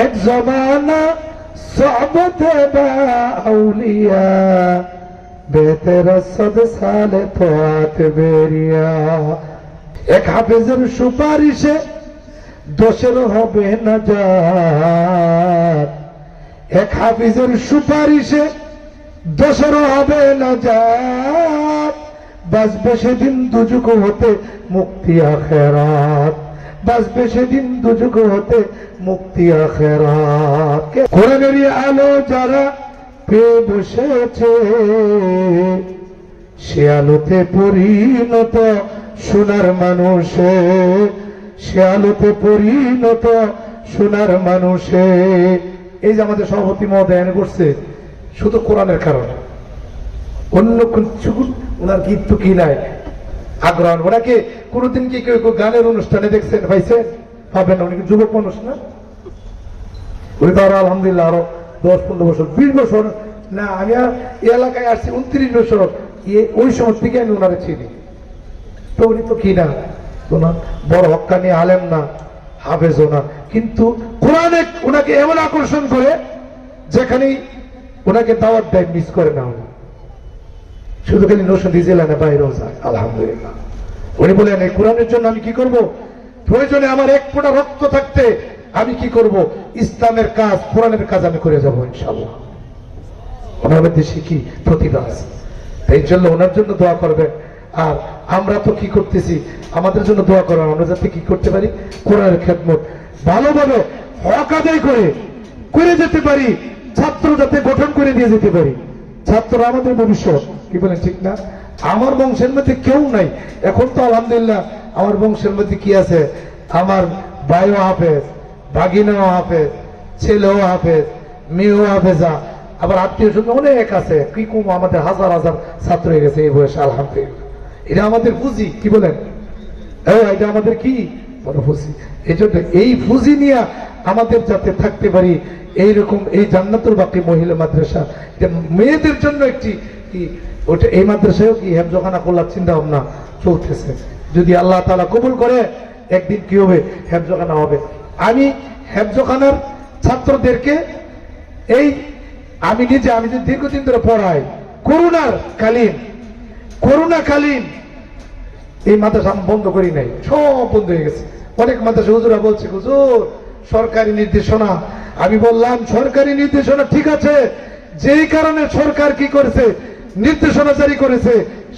এক জমানা সোহবতে বাউলিয়া বেতের সদ সালে তোয়াত বেরিয়া। এক হাফেজের সুপারিশে দোষের হবে না জাত, এক হাফিজের সুপারিশে দোষের হবে না জাত, বাঁচবে সেদিন দুযুগ হতে মুক্তি আখেরাত, বাঁচবে সেদিন দুযুগ হতে মুক্তি আখেরাত। কোরআনেরই আলো যারা পেয়ে বসেছে সে আলোতে পরিণত সোনার মানুষে, সে আলোতে পরিণত সোনার মানুষে। এই যে আমাদের সভাপতি মহোদয় করছে শুধু কোরআনের কারণে, অন্য কিছু ওনার গীত তো কি নাই আগ্রহ। ওনাকে কোনোদিন কি কেউ গানের অনুষ্ঠানে দেখছেন পাইছেন? পাবেন না, উনি যুবক মানুষ না। উনি তো আরো আলহামদুলিল্লাহ আরো 10-15 বছর 20 বছর না, আমি এই এলাকায় আসছি 29 বছর, ওই সময় থেকে আমি ওনারে চিনি। তো উনি তো কি না বড় হক্কানি আলেম না, হাফেজও না, কিন্তু কোরআনে ওনাকে এমন আকর্ষণ করে যেখানেই ওনাকে দাওয়াত দেয় মিস করে না উনি। শুধু খালি নৌসন্দি জেলা না, বাইরেও যায় আলহামদুলিল্লাহ। উনি বলেন এই কোরআনের জন্য আমি কি করব, প্রয়োজনে আমার এক ফোঁটা রক্ত থাকতে আমি কি করব, ইসলামের কাজ কোরআনের কাজ আমি করে যাবো ইনশাআল্লাহ। ওনার মধ্যে শিখি প্রতিভা আছে, এই জন্য ওনার জন্য দোয়া করবেন। আর আমরা তো কি করতেছি, আমাদের জন্য দোয়া করবেন, আমরা যাতে কি করতে পারি, কোরআনের খেদমত ভালোভাবে হক আদায় করে যেতে পারি, ছাত্র যাতে গঠন করে দিয়ে যেতে পারি। ছাত্র আমাদের ভবিষ্যৎ, কি বলেন ঠিক না? আমার বংশের মধ্যে কেউ নাই এখন তো আলহামদুলিল্লাহ। আমার বংশের মধ্যে কি আছে, আমার ভাইও হাফেজ, ভাগিনাও হাফেজ, ছেলেও হাফেজ, মেয়েও হাফেজা, আবার আত্মীয় স্বজন অনেক আছে, কি কম আমাদের হাজার হাজার ছাত্র হয়ে গেছে এই বয়সে আলহামদুলিল্লাহ। এটা আমাদের পুঁজি, কি বলেন? এটা আমাদের কি বড় পুঁজি। এই জন্য এই পুঁজি নিয়ে আমাদের যাতে থাকতে পারি, এইরকম এই জান্নাতুল বাকি মহিলা মাদ্রাসা, এটা মেয়েদের জন্য একটি কি, ওটা এই মাদ্রাসায়ও কি হেফজখানা খোলার চিন্তা ভাবনা চলতেছে। যদি আল্লাহ তাআলা কবুল করে একদিন কি হবে, হেফজখানা হবে। আমি হেফজখানার ছাত্রদেরকে আমি যে দীর্ঘদিন ধরে পড়াই, করোনাকালীন এই মাদ্রাসা আমি বন্ধ করি নাই, সব বন্ধ হয়ে গেছে। অনেক মাদ্রাসা হুজুরা বলছে হুজুর সরকারি নির্দেশনা। আমি বললাম সরকারি নির্দেশনা ঠিক আছে, যেই কারণে সরকার কি করেছে নির্দেশনা জারি করেছে,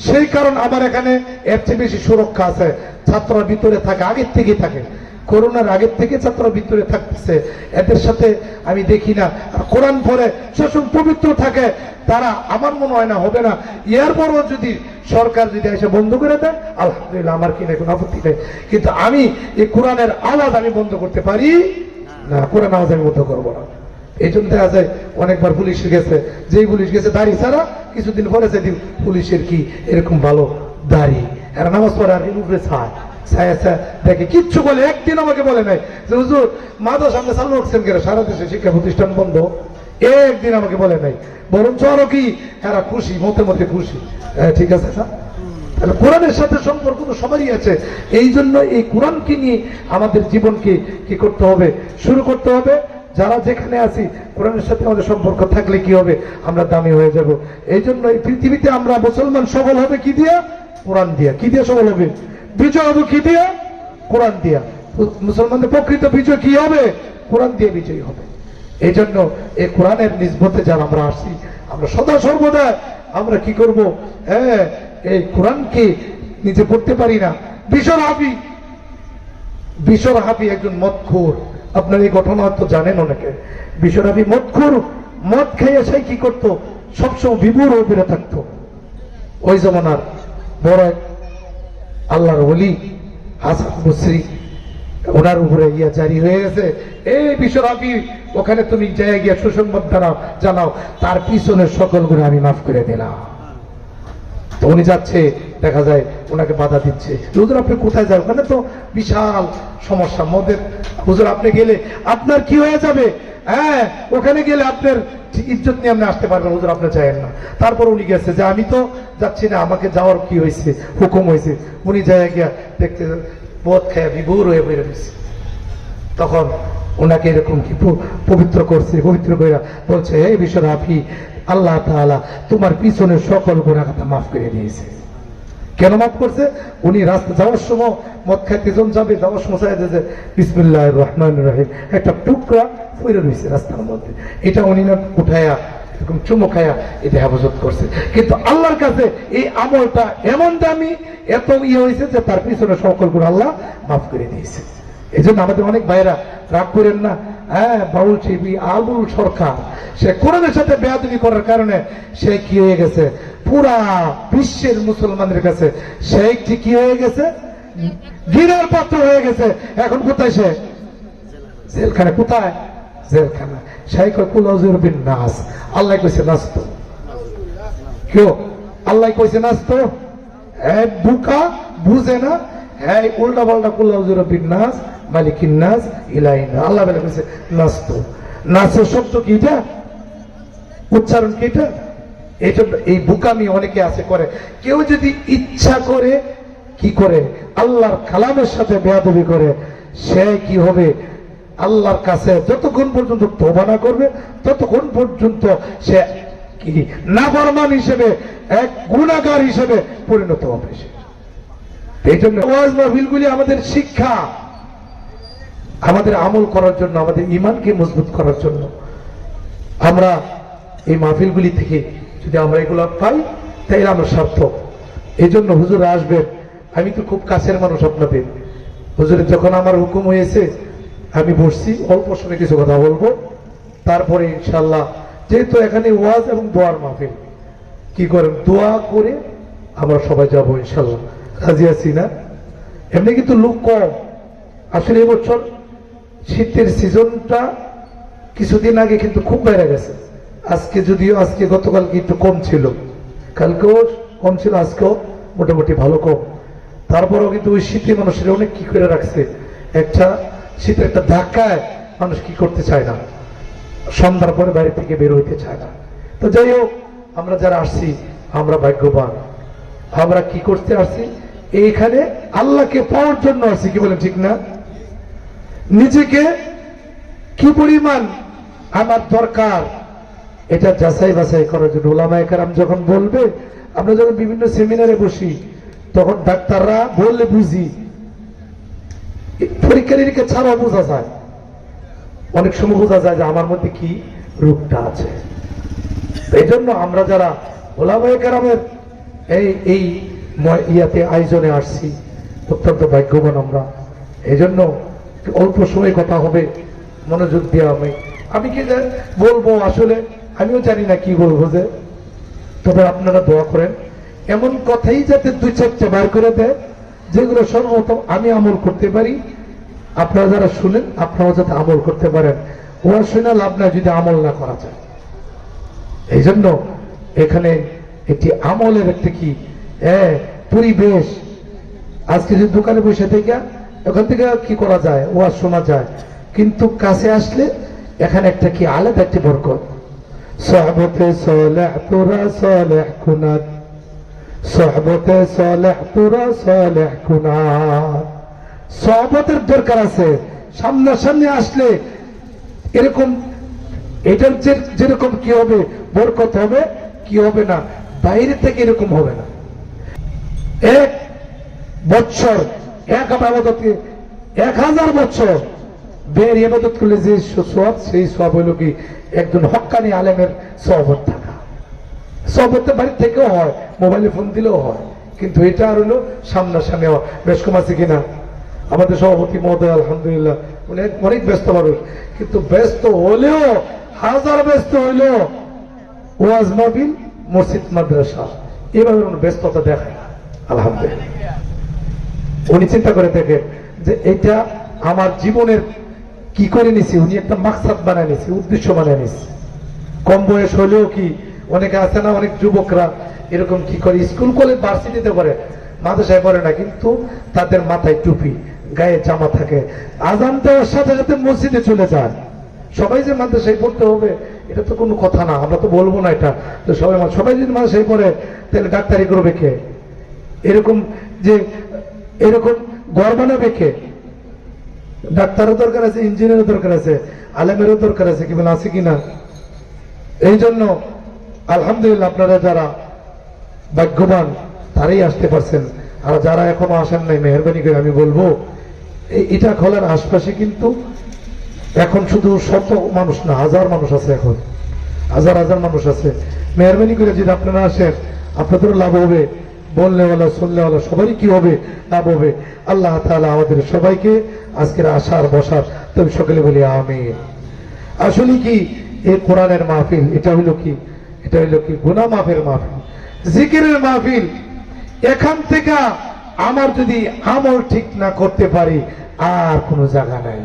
সেই কারণ আমার এখানে এর চেয়ে বেশি সুরক্ষা আছে। ছাত্ররা ভিতরে থাকে, আগের থেকেই থাকে, করোনার আগের থেকে ছাত্ররা ভিতরে থাকতেছে, এদের সাথে আমি দেখি না। আর কোরআন পড়ে সেসব পবিত্র থাকে তারা, আমার মনে হয় না হবে না। এরপরও যদি সরকার যদি এসে বন্ধ করে দেয় আলহামদুলিল্লাহ, আমার কিনা কোনো আপত্তি নেই, কিন্তু আমি এই কোরআনের আওয়াজ আমি বন্ধ করতে পারি না, কোরআন আওয়াজ আমি বন্ধ করবো না। এই জন্য দেখা যায় অনেকবার পুলিশ গেছে, যেই পুলিশ গেছে দাড়ি ছাড়া, কিছুদিন পরে সেদিন পুলিশের কি এরকম ভালো দাড়ি, এরা নামাজ পড়ে আর উপরে ছায় দেখে কিচ্ছু বলে, একদিন আমাকে বলে নাই যে হুজুর মাদ্রাসা সামনে চালু হচ্ছেন কেন, সারা দেশে শিক্ষা প্রতিষ্ঠান বন্ধ, একদিন আমাকে বলে নাই। বরঞ্চ আরো কি এরা খুশি, মতে খুশি। ঠিক আছে না? তাহলে কোরআনের সাথে সম্পর্ক তো সবারই আছে। এই জন্য এই কোরআনকে নিয়ে আমাদের জীবনকে কি করতে হবে, শুরু করতে হবে। যারা যেখানে আছি কোরআনের সাথে আমাদের সম্পর্ক থাকলে কি হবে, আমরা দামি হয়ে যাব। এই জন্য এই পৃথিবীতে আমরা মুসলমান সফল হবে কি দিয়া? কোরআন দিয়া। কি দিয়ে সফল হবে? বিজয় হবে কি দিয়া? কোরআন দিয়া। মুসলমানদের প্রকৃত বিজয় কি হবে? কোরআন দিয়ে বিজয়ী হবে। এই জন্য এই কোরআনের নিসবতে যারা আমরা আসছি, আমরা সদা সর্বদা আমরা কি করব, এই কোরআনকে নিজে পড়তে পারি না। বিশর হাফি একজন মদখোর, আপনার এই ঘটনা তো জানেন অনেকে। বিশর হাফি মদখোর, মদ খেয়ে সেই কি করতো, সবসময় বিভোর হয়ে বেড়ে থাকতো। ওই জমানার বড় আল্লাহর ওলি হাসান বসরি, ওনার উপরে ইয়া জারি হয়ে গেছে, এই বিশ্বরাবি ওখানে তুমি যাই গিয়া সুসংবাদ জানাও, তার পিছনের সকল গুলো আমি মাফ করে দিলাম। তো উনি যাচ্ছে, দেখা যায় ওনাকে বাধা দিচ্ছে, হুজুর আপনি কোথায় যান? ওখানে তো বিশাল সমস্যা মদের, হুজুর আপনি গেলে আপনার কি হয়ে যাবে, ওখানে গেলে আপনার ইজ্জত নিয়ে আপনি আসতে পারবেন, হুজুর আপনি চাইেন না। তারপর উনি গেছে যে আমি তো যাচ্ছি না, আমাকে যাওয়ার কি হয়েছে, হুকুম হয়েছে। উনি যায় গিয়া দেখতে মদ খেয়ে বিভোর হয়ে বেরোচ্ছে। তখন ওনাকে এরকম কি পবিত্র করছে, পবিত্র করে বলছে হে বিশ্বব্যাপী আল্লাহ তাআলা তোমার পিছনের সকল গুনাহ কথা মাফ করে দিয়েছে। কেন মাফ করছে? উনি রাস্তা যাওয়ার সময় মদ খাইতে জন যাবে, যাওয়ার সময় চাইছে যে বিসমিল্লাহির রহমানির রহিম, একটা টুকরা পড়ে রয়েছে রাস্তার মধ্যে, এটা উনি না উঠায়া এরকম চুমো খায়া এটা হেফাজত করছে। কিন্তু আল্লাহর কাছে এই আমলটা এমন দামি, এত হয়েছে যে তার পিছনে সকল গুনাহ আল্লাহ মাফ করে দিয়েছে। এই জন্য আমাদের অনেক ভাইরা রাগ করেন না, হ্যাঁ বাউল শিল্পী আবুল সরকার সে কোরআনের সাথে বেয়াদবি করার কারণে সে কি হয়ে গেছে, পুরা বিশ্বের মুসলমানদের কাছে সে কি হয়ে গেছে, ঘৃণার পাত্র হয়ে গেছে। এখন কোথায় সে? জেলখানা। কোথায়? জেলখানা। সেই কুলাউজুর বিন নাস, আল্লাহ কইছে নাস্ত, কেউ আল্লাহ কইছে নাস্ত, হ্যাঁ বুকা বুঝে না, হ্যাঁ উল্টা পাল্টা কুলাউজুর বিন নাস মালিকিন নাস ইলাহিনা, আল্লাহ বলে কইছে নাস্ত। নাসের শব্দ কি এটা? উচ্চারণ কি এটা? এটা এই বুকামি অনেকে আছে করে। কেউ যদি ইচ্ছা করে কি করে আল্লাহর কালামের সাথে বেয়াদবি করে, সে কি হবে আল্লাহর কাছে যতক্ষণ পর্যন্ত তওবা না করবে ততক্ষণ পর্যন্ত সে কি নাফরমান হিসেবে, এক গুনাহগার হিসেবে পরিণত হবে। এই জন্য ওয়াজ মাহফিলগুলি আমাদের শিক্ষা, আমাদের আমল করার জন্য, আমাদের ঈমানকে মজবুত করার জন্য। আমরা এই মাহফিলগুলি থেকে যদি আমরা এগুলো পাই তাইলে আমরা সার্থক। এই জন্য হুজুর আসবেন, আমি তো খুব কাছের মানুষ আপনাদের। হুজুরের যখন আমার হুকুম হয়েছে আমি বসছি, অল্প সময় কিছু কথা বলবো, তারপরে ইনশাল্লাহ যেহেতু এখানে ওয়াজ এবং দোয়ার মাহফিল, কি করেন দোয়া করে আমরা সবাই যাবো ইনশাল্লাহ। রাজি আছি না? এমনি কিন্তু লোক কম আসলে। এবছর শীতের সিজনটা কিছুদিন আগে কিন্তু খুব বেড়ে গেছে। আজকে যদিও আজকে গতকালকে একটু কম ছিল, কালকেও কম ছিল, আজকেও মোটামুটি ভালো কম। তারপরেও কিন্তু ওই শীতে মানুষের অনেক কি করে রাখছে, একটা শীতের একটা ধাক্কায় মানুষ কি করতে চায় না, সন্ধ্যার পরে বাইরে থেকে বের হইতে চায় না। তো যাই হোক, আমরা যারা আসছি আমরা ভাগ্যবান। আমরা কি করতে আসছি? এইখানে আল্লাহকে পাওয়ার জন্য আসছি, কি বলেন ঠিক না? নিজেকে কি পরিমাণ আমার দরকার এটা যাচাই বাছাই করার জন্য। ওলামায়ে কেরাম যখন বলবে, আমরা যখন বিভিন্ন সেমিনারে বসি তখন ডাক্তাররা বললে বুঝি, পরীক্ষা নিরীক্ষা ছাড়াও বোঝা যায়, অনেক সময় বোঝা যায় যে আমার মধ্যে কি রোগটা আছে। এই জন্য আমরা যারা ওলামায়ে কেরামের এই ইয়াতে আয়োজনে আসছি অত্যন্ত ভাগ্যবান আমরা। এই জন্য অল্প সময় কথা হবে, মনোযোগ দিয়ে আমি কি বলবো আসলে আমিও জানি না কি বলবো, যে তবে আপনারা দোয়া করেন এমন কথাই যাতে দুই চারটা বার করে দেয় যেগুলো সর্বপ্রথম আমি আমল করতে পারি, আপনারা যারা শুনেন আপনারাও যাতে আমল করতে পারেন। ওরা শুনে লাভ নাই যদি আমল না করা যায়। এই জন্য এখানে একটি আমলের একটা কি পরিবেশ। আজকে যদি দোকানে বসে থেকে ওখান থেকে কি করা যায়, ওয়াজ শোনা যায়, কিন্তু কাছে আসলে এখানে একটা কি আলাদা একটি বরকত। সহবতে সালেহ তোরা সালেহ কুনাত, সহবতে সালেহ তোরা সালেহ কুনাত। সহবতের দরকার আছে। সামনাসামনি আসলে এরকম এটার যেরকম কি হবে বরকত হবে, কি হবে না, বাইরে থেকে এরকম হবে না। এক বছর এক আবাদতকে 1000 বছর বের ইবাদত করলে যে সওয়াব, সেই সওয়াব হইল কি একজন হক্কানি আলেমের সহবত থাকা। সহবতের বাড়ি থেকেও হয়, মোবাইলে ফোন দিলেও হয়, কিন্তু এটা আর হলো সামনাসামনি হওয়া। বেশ কম আছে কিনা? আমাদের সভাপতি মহোদয় আলহামদুলিল্লাহ উনি অনেক ব্যস্ত মানুষ, কিন্তু ব্যস্ত হলেও, হাজার ব্যস্ত হইলেও ওয়াজ মাহফিল মসজিদ মাদ্রাসা এভাবে ব্যস্ততা দেখায় আলহামদুলিল্লাহ। উনি চিন্তা করে দেখেন যে এটা আমার জীবনের কি করে নিছি, উনি একটা মাকসাদ বানায় নিছি, উদ্দেশ্য বানায় নিছি। কম বয়স হলেও কি অনেকে আছে না, অনেক যুবকরা এরকম কি করে স্কুল কলেজ ভার্সিটিতে পড়ে, মাদ্রাসায় পড়ে না, কিন্তু তাদের মাথায় টুপি, গায়ে জামা থাকে, আজান দেওয়ার সাথে সাথে মসজিদে চলে যায়। সবাই যে মাদ্রাসায় পড়তে হবে এটা তো কোনো কথা না, আমরা তো বলবো না এটা। তো সবাই যদি মাদ্রাসায় পড়ে তাহলে ডাক্তারি করবে কে? এরকম যে এরকম ঘর বানাবে কে? ডাক্তারের দরকার আছে, ইঞ্জিনিয়ারের দরকার আছে, আলেমেরও দরকার আছে, কি বলে আছে কিনা? এই জন্য আলহামদুলিল্লাহ আপনারা যারা ভাগ্যবান তারাই আসতে পারছেন, আর যারা এখনো আসেন নাই মেহরবানি করে আমি বলবো এটা খোলার আশপাশে কিন্তু এখন শুধু শত মানুষ না, হাজার মানুষ আছে, এখন হাজার হাজার মানুষ আছে। মেহরবানি করে যদি আপনারা আসেন আপনাদেরও লাভ হবে, বললেওয়ালা শুনলেওয়ালা সবারই কি হবে, লাভ হবে। আল্লাহ তাআলা আমাদের সবাইকে আজকের আসার বসার তবে সকলে বলি আমিন। আসলে কি এই কোরআনের মাহফিল এটা হইল কি, এটা হইল কি গুনাহ মাফের মাহফিল, জিকিরের মাহফিল। এখান থেকে আমার যদি আমল ঠিক না করতে পারি আর কোনো জায়গা নাই।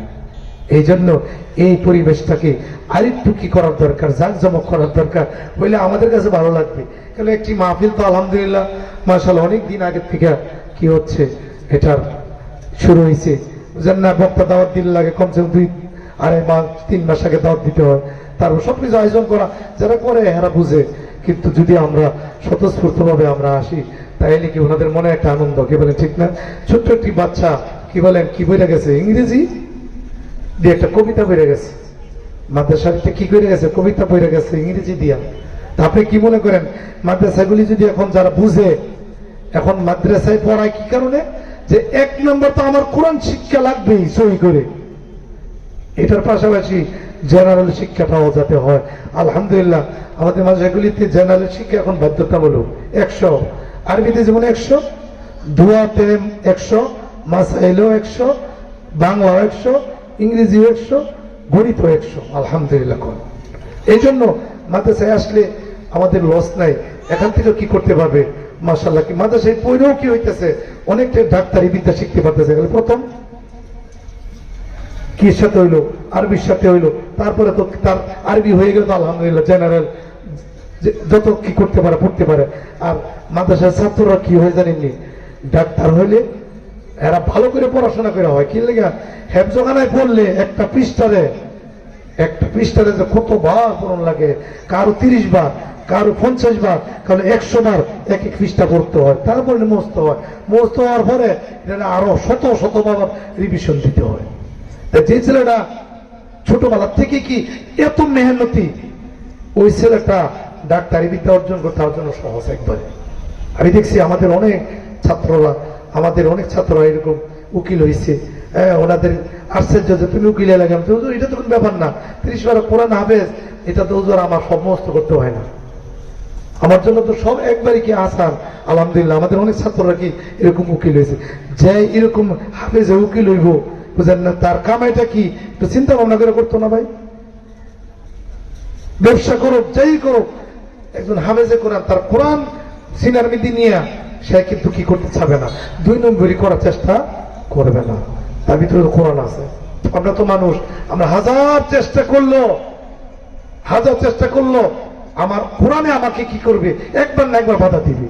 এই জন্য এই পরিবেশটাকে আরেকটু কি করার দরকার, জাঁকজমক করার দরকার, হইলে আমাদের কাছে ভালো লাগবে। কারণ একটি মাহফিল তো আলহামদুলিল্লাহ মাশাআল্লাহ অনেক দিন আগে থেকে কি হচ্ছে এটার শুরু হয়েছে, বুঝলেন না? বক্তা দাওয়াত দিলে লাগে কমসে কম 2-2.5 মাস 3 মাস আগে দাওয়াত দিতে হয়, তারপর সবকিছু আয়োজন করা, যারা করে এরা বুঝে। কিন্তু যদি আমরা স্বতঃস্ফূর্ত ভাবে আমরা আসি তাইলে কি ওনাদের মনে একটা আনন্দ, কি বলেন ঠিক না? ছোট্ট একটি বাচ্চা কি বলেন কি বইরা গেছে, ইংরেজি দিয়ে একটা কবিতা বইরা গেছে, মাদ্রাসাতে কি করে গেছে, কবিতা বইরা গেছে ইংরেজি দিয়া। তা আপনি কি মনে করেন মাদ্রাসাগুলি যদি এখন যারা বুঝে, এখন মাদ্রাসায় পড়ায় কি কারণে, যে 1 নম্বর তো আমার কোরআন শিক্ষা লাগবেই সহি করে, এটার পাশাপাশি জেনারেল শিক্ষাটাও যাতে হয়। আলহামদুলিল্লাহ আমাদের মাদ্রাসাগুলিতে জেনারেল শিক্ষা এখন বাধ্যতামূলক 100, আরবিতে যেমন 100, দোয়াতে 100, মাসাইলও 100, বাংলা 100, ইংরেজি 100, গণিত 100। আলহামদুলিল্লাহ। এই জন্য মাদ্রাসায় আসলে আমাদের লস নাই, এখান থেকে কি করতে পারবে মাশাআল্লাহ। কি মাদ্রাসায় পড়েও কি হইতেছে, অনেকটা ডাক্তারি বিদ্যা শিখতে পারতেছে। প্রথম কি সাথে হইলো, আরবির সাথে হইলো, তারপরে তো তার আরবি হয়ে গেল তো আলহামদুলিল্লাহ জেনারেল যত কি করতে পারে পড়তে পারে। আর মাদ্রাসার ছাত্ররা কি হয়ে জানেননি, ডাক্তার হইলে এরা ভালো করে পড়াশোনা করে হয় কি লেগে, হেফজখানায় পড়লে একটা পৃষ্ঠারে যে কত বার পড়ন লাগে, কারো 30 বার, কারো 50 বার, কারো 100 বার এক এক পৃষ্ঠা পড়তে হয়, তারপরে মুখস্থ হয়। মুখস্থ হওয়ার পরে এটা আরো শত বার রিভিশন দিতে হয়। যে ছেলেটা ছোটবেলা থেকে কি এত মেহনতি, ওই ছেলেটা ডাক্তারি বিদ্যা অর্জন করতে তার জন্য সহজ একবারে। আমি দেখছি আমাদের অনেক ছাত্ররা এরকম উকিল হয়েছে। ওনাদের আশ্চর্য যে তুমি উকিল লাগাম, এটা তো কোনো ব্যাপার না, 30 বার কোরআন হাফেজ, এটা তো আমার সমস্ত করতে হয় না, আমার জন্য তো সব একবারই কি আসান। আলহামদুলিল্লাহ আমাদের অনেক ছাত্ররা কি এরকম উকিল হয়েছে। যে এরকম হাফেজে উকিল হইব, বুঝেন না, তার কামাইটা কি একটু চিন্তা ভাবনা করে করতো না ভাই? ব্যবসা করুক, যাই করুক, একজন হাফেজে কোরআন তার কোরআন সিনার মিদি নিয়ে সে কিন্তু কি করতে চাবে না, 2 নম্বরই করার চেষ্টা করবে না। তার ভিতরে কোরআন আছে। আমরা তো মানুষ, আমরা হাজার চেষ্টা করলো আমার কোরআনে আমাকে কি করবে, একবার না একবার বাধা দিবে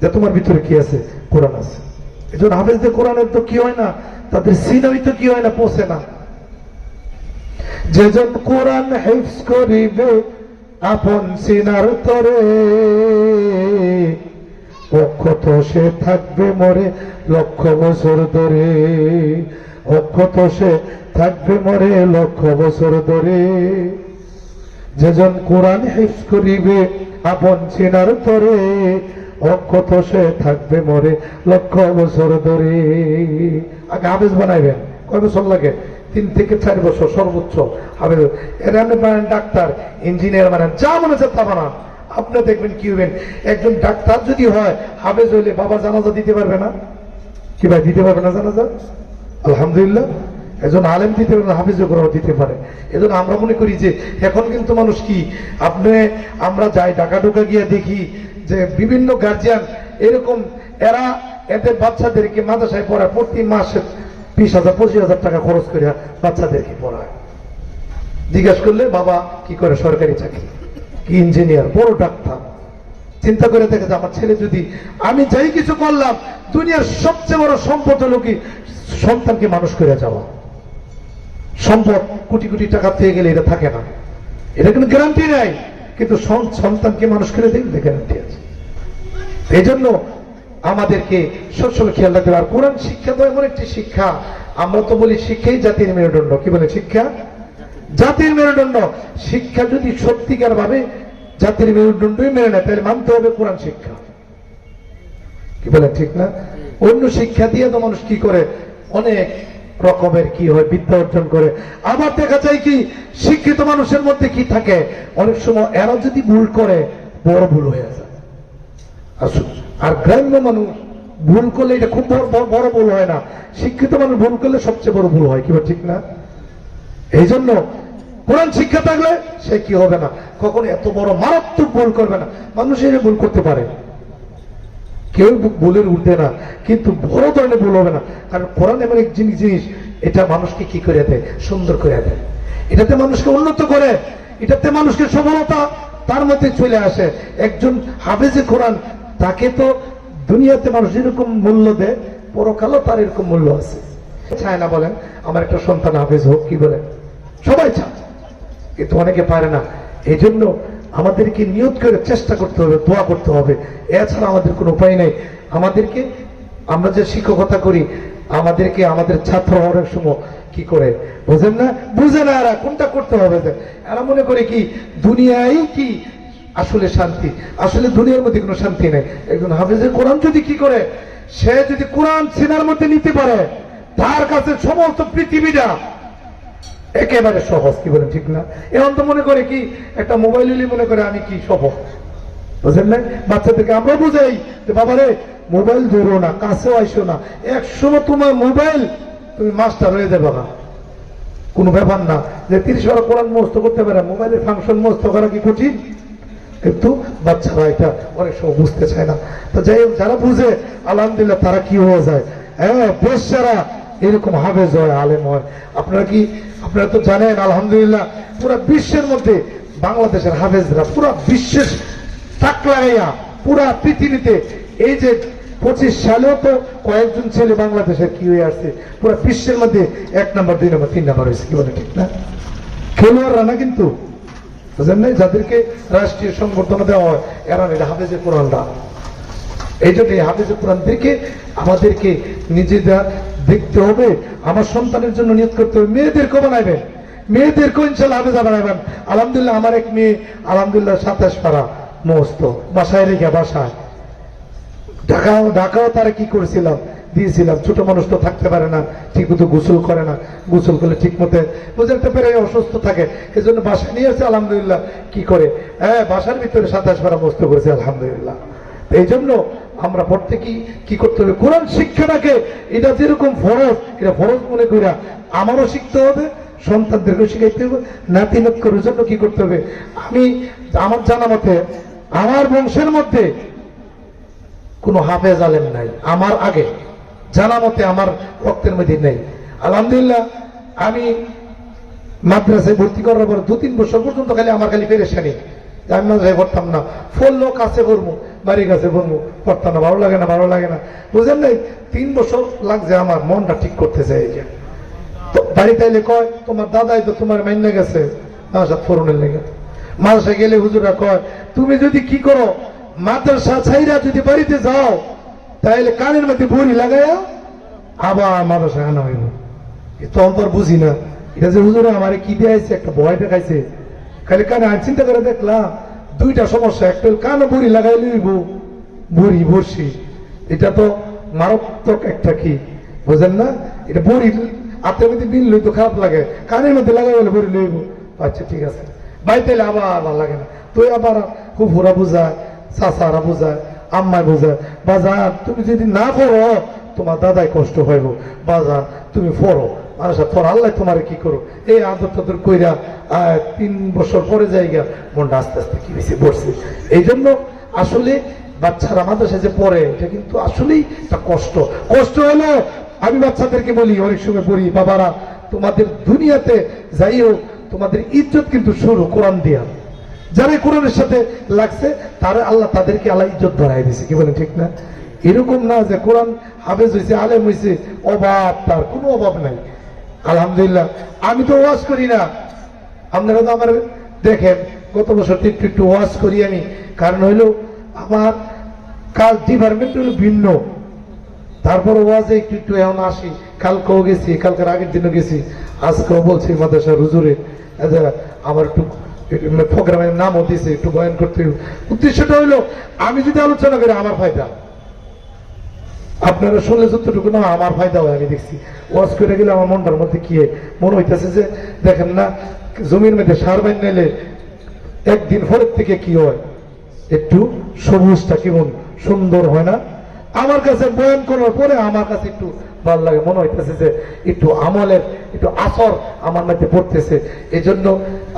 যে তোমার ভিতরে কি আছে, কোরআন আছে। এই জন্য হাফেজদের কোরআনের তো কি হয় না, তাদের সিনাই তো কি হয় না, পৌঁছে না। যেজন কোরআন হিফজ করিবে আপন সিনার তরে, অক্ষত সে থাকবে মরে 1,00,000 বছর ধরে, অক্ষত সে থাকবে মরে 1,00,000 বছর ধরে। যেজন কোরআন হিফজ করিবে আপন সিনার তরে, অক্ষত সে থাকবে মরে 1,00,000 বছর ধরে। আগে হাফেজ বানাইবেন, কয় বছর লাগে? 3 থেকে 4 বছর সর্বোচ্চ হাফেজ। এর আপনি বানান ডাক্তার, ইঞ্জিনিয়ার বানান, যা মনে হচ্ছে তা বানান, আপনি দেখবেন কি হবেন। একজন ডাক্তার যদি হয়, হাফেজ হইলে বাবার জানাজা দিতে পারবে না, কি ভাই দিতে পারবে না জানাজা? আলহামদুলিল্লাহ। একজন আলেম দিতে পারে না, হাফেজ দিতে পারে। এজন্য আমরা মনে করি যে এখন কিন্তু মানুষ কি, আমরা যাই ঢাকা ঢোকা গিয়ে দেখি যে বিভিন্ন গার্জিয়ান এরকম এরা এদের বাচ্চাদেরকে মাদ্রাসায় পড়ায়, প্রতি মাসে 20,000 25,000 টাকা খরচ করে বাচ্চাদেরকে পড়ায়। জিজ্ঞাসা করলে বাবা কি করে, সরকারি চাকরি, কি ইঞ্জিনিয়ার, বড় ডাক্তার। চিন্তা করে দেখে যে আমার ছেলে যদি, আমি যাই কিছু করলাম, দুনিয়ার সবচেয়ে বড় সম্পদ হলো কি সন্তানকে মানুষ করে যাওয়া। সম্পদ কোটি কোটি টাকা পেয়ে গেলে এটা থাকে না, এটা কোনো গ্যারান্টি নাই, কিন্তু সন্তানকে মানুষ করে দেখলে গ্যারান্টি আছে। এই জন্য আমাদেরকে সবসময় খেয়াল রাখতে হবে। আর কোরআন শিক্ষা তো এমন একটি শিক্ষা আমরা তো বলি শিক্ষাই জাতির মেরুদণ্ড, কি বলে শিক্ষা জাতির মেরুদণ্ড। শিক্ষা যদি সত্যিকার ভাবে জাতির মেরুদণ্ডই মেনে নেয় তাহলে মানতে হবে কোরআন শিক্ষা, কি বলে ঠিক না? অন্য শিক্ষা দিয়ে তো মানুষ কি করে অনেক রকমের কি হয় বিদ্যা অর্জন করে। আবার দেখা যায় কি শিক্ষিত মানুষের মধ্যে কি থাকে, অনেক সময় এরা যদি ভুল করে বড় ভুল হয়ে যায়। আর গ্রাম্য মানুষ ভুল করলে এটা খুব বড় ভুল হয় না, শিক্ষিত মানুষ ভুল করলে সবচেয়ে বড় ভুল হয়, কি ঠিক না? এই জন্য কোরআন শিক্ষা থাকলে সে কি হবে না, কখনো এত বড় মারাত্মক ভুল করবে না। মানুষ এটা ভুল করতে পারে, কেউ ভুলের উঠবে না, কিন্তু বড় ধরনের ভুল হবে না। কারণ কোরআন এমন এক জিনিস, এটা মানুষকে কি করে দেয়, সুন্দর করে দেয়, এটাতে মানুষকে উন্নত করে, এটাতে মানুষকে সফলতা তার মধ্যে চলে আসে। একজন হাফেজে কোরআন, তাকে তো দুনিয়াতে মানুষ যেরকম মূল্য দেয়, পরকালও তার এরকম মূল্য আছে। চায় না বলেন আমার একটা সন্তান হাফেজ হোক, কি বলেন? সবাই চায়, কিন্তু অনেকে পারে না। এই জন্য আমাদেরকে নিয়ত করে চেষ্টা করতে হবে, দোয়া করতে হবে, এছাড়া আমাদের কোনো উপায় নেই। আমাদেরকে, আমরা যে শিক্ষকতা করি, আমাদেরকে আমাদের ছাত্র অনেক সময় কি করে বুঝেন না, বুঝে না এরা কোনটা করতে হবে। এরা মনে করে কি দুনিয়ায় কি আসলে শান্তি, আসলে দুনিয়ার মধ্যে কোনো শান্তি নেই। একজন হাফেজের কোরআন যদি কি করে, সে যদি কোরআন সিনার মধ্যে নিতে পারে, তার কাছে সমস্ত পৃথিবীটা একেবারে সহজ, কি বলেন ঠিক না? এখন তো মনে করে কি একটা মোবাইল নিলে মনে করে আমি কি সহজ, বুঝলেন না? বাচ্চাদেরকে আমরা বুঝাই যে বাবা রে মোবাইল ধরো না, কাছেও আইসো না, একসময় তোমার মোবাইল তুমি মাস্টার হয়ে যাবে না, কোনো ব্যাপার না। যে 30 বার কোরআন মুখস্থ করতে পারে, মোবাইলের ফাংশন মুখস্থ করা কি কঠিন? কিন্তু বাচ্চারা এটা অনেক সময় বুঝতে চায় না। তো যাই হোক, যারা বুঝে আলহামদুলিল্লাহ তারা কি হয়ে যায়, হ্যাঁ বেশ যারা এরকম হাফেজ হয়, আলেম হয়। আপনারা তো জানেন আলহামদুলিল্লাহ পুরা বিশ্বের মধ্যে বাংলাদেশের হাফেজরা পুরা বিশ্বের তাক লাগাইয়া পুরা পৃথিবীতে, এই যে 25 সালেও তো কয়েকজন ছেলে বাংলাদেশের কি হয়ে আসছে, পুরা বিশ্বের মধ্যে 1 নম্বর 2 নম্বর 3 নম্বর হয়েছে, কি বলে ঠিক না? খেলোয়াড়রা না, কিন্তু বুঝলেন না, যাদেরকে রাষ্ট্রীয় সংবর্ধনা দেওয়া হয় এরা এটা হাফেজে কোরআনরা। এই জন্য এই হাফেজে কোরআন দেখে আমাদেরকে নিজেরা দেখতে হবে। আমার সন্তানের জন্য নিয়ত করতে হবে, মেয়েদেরকেও বানাইবেন, মেয়েদেরকেও ইনশাল্লাহ হাফেজা বানাইবেন। আলহামদুলিল্লাহ আমার এক মেয়ে আলহামদুলিল্লাহ 27 পারা মস্ত, বাসায় রেখে বাসায় ঢাকাও তারা কি করেছিলাম দিয়েছিলাম। ছোট মানুষ তো থাকতে পারে না, ঠিক মতো গোসল করে না, গোসল করলে ঠিক মতো বুঝতে পেরে অসুস্থ থাকে, এই জন্য বাসায় নিয়ে আসছে আলহামদুলিল্লাহ কি করে, হ্যাঁ বাসার ভিতরে 27 পারা মস্ত করেছে আলহামদুলিল্লাহ। এই জন্য আমরা প্রত্যেকেই কি করতে হবে, কোরআন শিক্ষাটাকে এটা যেরকম ফরজ, এটা ফরজ মনে করি আমারও শিখতে হবে, সন্তানদেরকেও শিখাইতে হবে, নাতি নাতকের জন্য কি করতে হবে। আমি আমার জানা মতে আমার বংশের মধ্যে কোনো হাফেজ আলেম নাই, আমার আগে জানা মতে আমার রক্তের মধ্যে নেই। আলহামদুলিল্লাহ আমি মাদ্রাসায় ভর্তি করার পর 2-3 বছর পর্যন্ত খালি পেরেশানি, আমি মাদ্রাসায় পড়তাম না, ফললো কাছে পড়বো, বাড়ির কাছে পড়বো, পড়তাম না, ভালো লাগে না, বুঝলেন নাই? 3 বছর লাগছে আমার মনটা ঠিক করতে চাই। যে তো বাড়িতে এলে কয় তোমার দাদাই তো তোমার মাইনে গেছে মাদ্রাসা ফোরনের লেগে। মাদ্রাসা গেলে হুজুরা কয় তুমি যদি কি করো, মাদ্রাসা ছাইরা যদি বাড়িতে যাও তাহলে কানের মধ্যে বড়ি লাগাইয়া আবার মাদ্রাসা আনা হইব। তখন তো বুঝি না এটা যে হুজুরা আমার কি দিয়েছে, একটা ভয় দেখাইছে, খালি কানে আর চিন্তা করে দেখলাম 2টা সমস্যা, একটা কানে বড়ি লাগাই লইব, বড়ি বর্ষি, এটা তো মারাত্মক একটা কি বুঝেন না, এটা বড়ি হাতের মধ্যে বিল লইতো খারাপ লাগে, কানের মধ্যে লাগাই বলে বড়ি লইব। আচ্ছা ঠিক আছে, বাড়িতে আবার ভালো লাগে না, তুই আবার খুব ঘোরা বুঝায়, চাচারা বুঝায়, আম্মায় বুঝায়, বাজার তুমি যদি না পড়ো তোমার দাদাই কষ্ট হইব, বাজার তুমি পড়ো, আচ্ছা তোর আল্লাহ তোমার কি করো, এই আদর টাদর কইরা 3 বছর পরে যাইগা মনটা আস্তে আস্তে কি হয়েছে বসছে। এই জন্য আসলে বাচ্চারা মাদ্রাসায় যে পড়ে এটা কিন্তু আসলেই একটা কষ্ট হলো। আমি বাচ্চাদেরকে বলি অনেক সময় পড়ি, বাবারা তোমাদের দুনিয়াতে যাই হোক তোমাদের ইজ্জত কিন্তু শুরু কোরআন দিয়া, যারা কোরআনের সাথে লাগছে তারা আল্লাহ তাদেরকে আল্লাহ ইজ্জত ধরাই দিছে, কি বলে ঠিক না? এরকম না যে কোরআন হাফেজ হয়েছে আলেম হয়েছে অভাব, তার কোনো অভাব নাই আলহামদুলিল্লাহ। আমি তো ওয়াজ করি না, আপনারা তো আমার দেখেন গত বছর একটু ওয়াজ করি আমি, কারণ হইলো আমার কাজ ডিপার্টমেন্ট হলো ভিন্ন, তারপর ওয়াজে একটু একটু এখন আসি, কালকেও গেছি, কালকের আগের দিনও গেছি, আজকেও বলছি মাদ্রাসার হুজুরে আমার একটু প্রোগ্রামের নামও দিয়েছে, একটু বয়ান করতে হবে। উদ্দেশ্যটা হইলো আমি যদি আলোচনা করি আমার ফায়দা, আপনারা শুনলে যতটুকু না আমার ফায়দা হয়। আমি দেখছি ওয়াজ করে গেলে আমার মনটার মধ্যে কি মনে হইতেছে যে দেখেন না জমির মধ্যে সার বাইন নিলে একদিন পরের থেকে কি হয়, একটু সবুজটা কেমন সুন্দর হয় না। আমার কাছে বয়ান করার পরে আমার কাছে একটু ভালো লাগে, মনে হইতেছে যে একটু আমলের একটু আসর আমার মধ্যে পড়তেছে। এই জন্য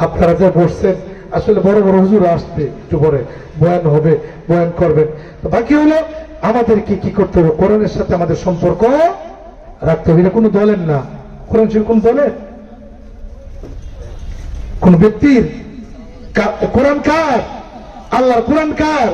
আপনারা যে বসছেন, আসলে বড় বড় হুজুর আসবে, একটু পরে বয়ান হবে, বয়ান করবেন। তো বাকি হলো আমাদেরকে কি করতে হবে, কোরআনের সাথে আমাদের সম্পর্ক রাখতে হবে। এটা কোনো দলের না, কোরআন শরীফ কোন দলের, কোন ব্যক্তির। কোরআন কার? আল্লাহর। কোরআন কার?